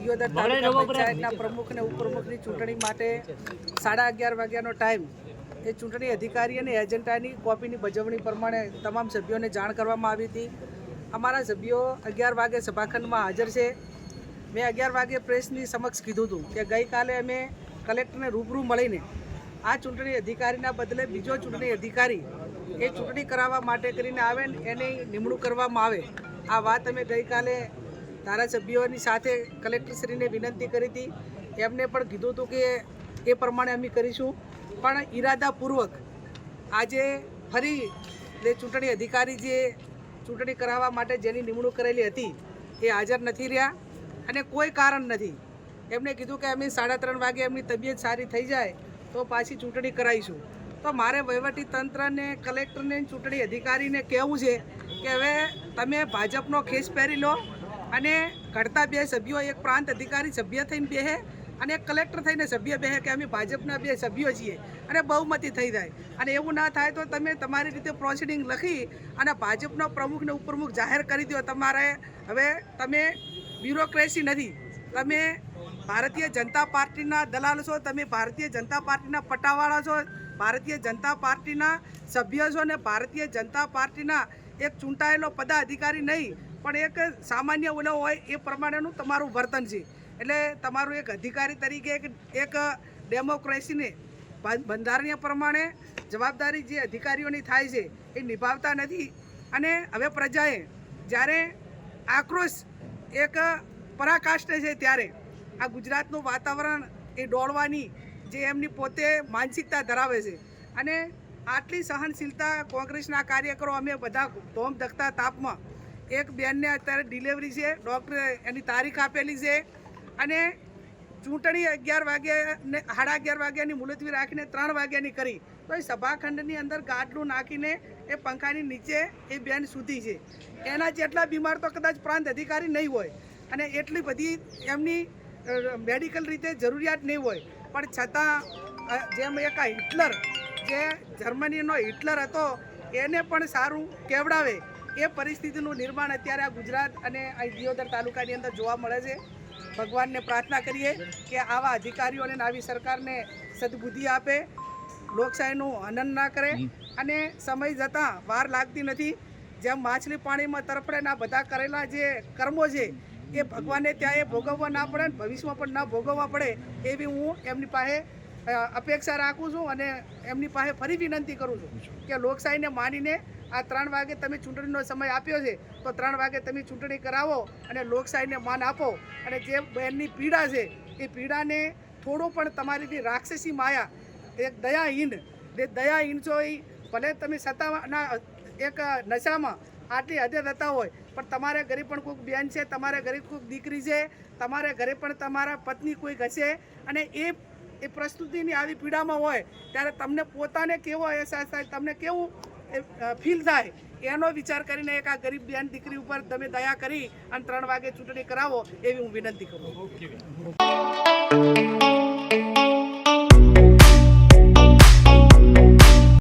દિયોદર તાલુકા પંચાયતના પ્રમુખ અને ઉપપ્રમુખની ચૂંટણી માટે 11:30 વાગ્યાનો ટાઈમ એ ચૂંટણી અધિકારી અને એજન્ટાની કોપીની બજવણી પ્રમાણે તમામ સભ્યોને જાણ કરવામાં આવી હતી. અમારા સભ્યો 11 વાગે સભાખંડમાં હાજર છે. મેં 11 વાગે પ્રેસની સમક્ષ કીધું હતું કે ગઈકાલે અમે કલેક્ટરને રૂબરૂ મળીને આ ચૂંટણી અધિકારીના બદલે બીજો ચૂંટણી અધિકારી એ ચૂંટણી કરાવવા માટે કરીને આવે ને એની નિમણૂક કરવામાં આવે. આ વાત અમે ગઈકાલે ધારાસભ્યોની સાથે કલેક્ટરશ્રીને વિનંતી કરી હતી. એમને પણ કીધું હતું કે એ પ્રમાણે અમે કરીશું, પણ ઈરાદાપૂર્વક આજે ફરી જે ચૂંટણી અધિકારી જે ચૂંટણી કરાવવા માટે જેની નિમણૂક કરેલી હતી એ હાજર નથી રહ્યા અને કોઈ કારણ નથી. એમને કીધું કે અમે 3:30 વાગે એમની તબિયત સારી થઈ જાય તો પાછી ચૂંટણી કરાવીશું. તો મારે વહીવટી તંત્રને, કલેક્ટરને, ચૂંટણી અધિકારીને કહેવું છે કે હવે તમે ભાજપનો ખેસ પહેરી લો અને ઘડતા બે સભ્યો, એક પ્રાંત અધિકારી સભ્ય થઈને બેહે અને એક કલેક્ટર થઈને સભ્ય બેહે કે અમે ભાજપના બે સભ્યો છીએ અને બહુમતી થઈ જાય. અને એવું ના થાય તો તમે તમારી રીતે પ્રોસિડિંગ લખી અને ભાજપનો પ્રમુખ ને ઉપપ્રમુખ જાહેર કરી દો. તમારે હવે તમે બ્યુરોક્રેસી નથી, તમે ભારતીય જનતા પાર્ટીના દલાલ છો, તમે ભારતીય જનતા પાર્ટીના પટાવાળા છો, ભારતીય જનતા પાર્ટીના સભ્ય છો ને ભારતીય જનતા પાર્ટીના એક ચૂંટાયેલો પદાધિકારી નહીં પણ એક સામાન્ય ઓલો હોય એ પ્રમાણેનું તમારું વર્તન છે. એટલે તમારું એક અધિકારી તરીકે એક ડેમોક્રેસીને બંધારણીય પ્રમાણે જવાબદારી જે અધિકારીઓની થાય છે એ નિભાવતા નથી. અને હવે પ્રજાએ જ્યારે આક્રોશ એક પરાકાષ્ઠે છે ત્યારે આ ગુજરાતનું વાતાવરણ એ દોડવાની જે એમની પોતે માનસિકતા ધરાવે છે અને આટલી સહનશીલતા કોંગ્રેસના કાર્યકરો અમે બધા ધોમ ધકતા તાપમાં એક બેનને અત્યારે ડિલિવરી છે, ડૉક્ટરે એની તારીખ આપેલી છે અને ચૂંટણી 11 વાગ્યા ને 11:30 વાગ્યાની મુલતવી રાખીને 3 વાગ્યાની કરી તો એ સભાખંડની અંદર ગાદલું નાખીને એ પંખાની નીચે એ બેન સૂતી છે. એના જેટલા બીમાર તો કદાચ પ્રાંત અધિકારી નહીં હોય અને એટલી બધી એમની મેડિકલ રીતે જરૂરિયાત નહીં હોય, પણ છતાં જેમ એક હિટલર જે જર્મનીનો હિટલર હતો એને પણ સારું કેવડાવે એ પરિસ્થિતિનું નિર્માણ અત્યારે આ ગુજરાત અને આ દિયોદર તાલુકાની અંદર જોવા મળે છે. ભગવાનને પ્રાર્થના કરીએ કે આવા અધિકારીઓને આવી સરકારને સદબુદ્ધિ આપે, લોકશાહીનું હનન ના કરે અને સમય જતાં વાર લાગતી નથી. જેમ માછલી પાણીમાં તરફડે ના બધા કરેલા જે કર્મો છે એ ભગવાનને ત્યાં એ ભોગવવા ના પડે ને ભવિષ્યમાં પણ ના ભોગવવા પડે એવી હું એમની પાસે અપેક્ષા રાખું છું અને એમની પાસે ફરી વિનંતી કરું છું કે લોકશાહીને માનીને આ 3 વાગે તમે ચૂંટણીનો સમય આપ્યો છે તો 3 વાગે તમે ચૂંટણી કરાવો અને લોકશાહીને માન આપો. અને જે બહેનની પીડા છે એ પીડાને થોડું પણ તમારી રાક્ષસી માયા, એક દયાહીન છો એ ભલે તમે સત્તાના એક નશામાં આટલી હદે થતા હોય પણ તમારે ઘરે પણ કોઈક બેન છે, તમારે ઘરે કોઈક દીકરી છે, તમારે ઘરે પણ તમારા પત્ની કોઈક હશે અને એ પ્રસ્તુતિની આવી પીડામાં હોય ત્યારે તમને પોતાને કેવો અહેસાસ થાય, તમને કેવું ફીલ થાય એનો વિચાર કરીને એક આ ગરીબ બેન દીકરી ઉપર તમે દયા કરી અને 3 વાગે ચૂંટણી કરાવો એવી હું વિનંતી કરું.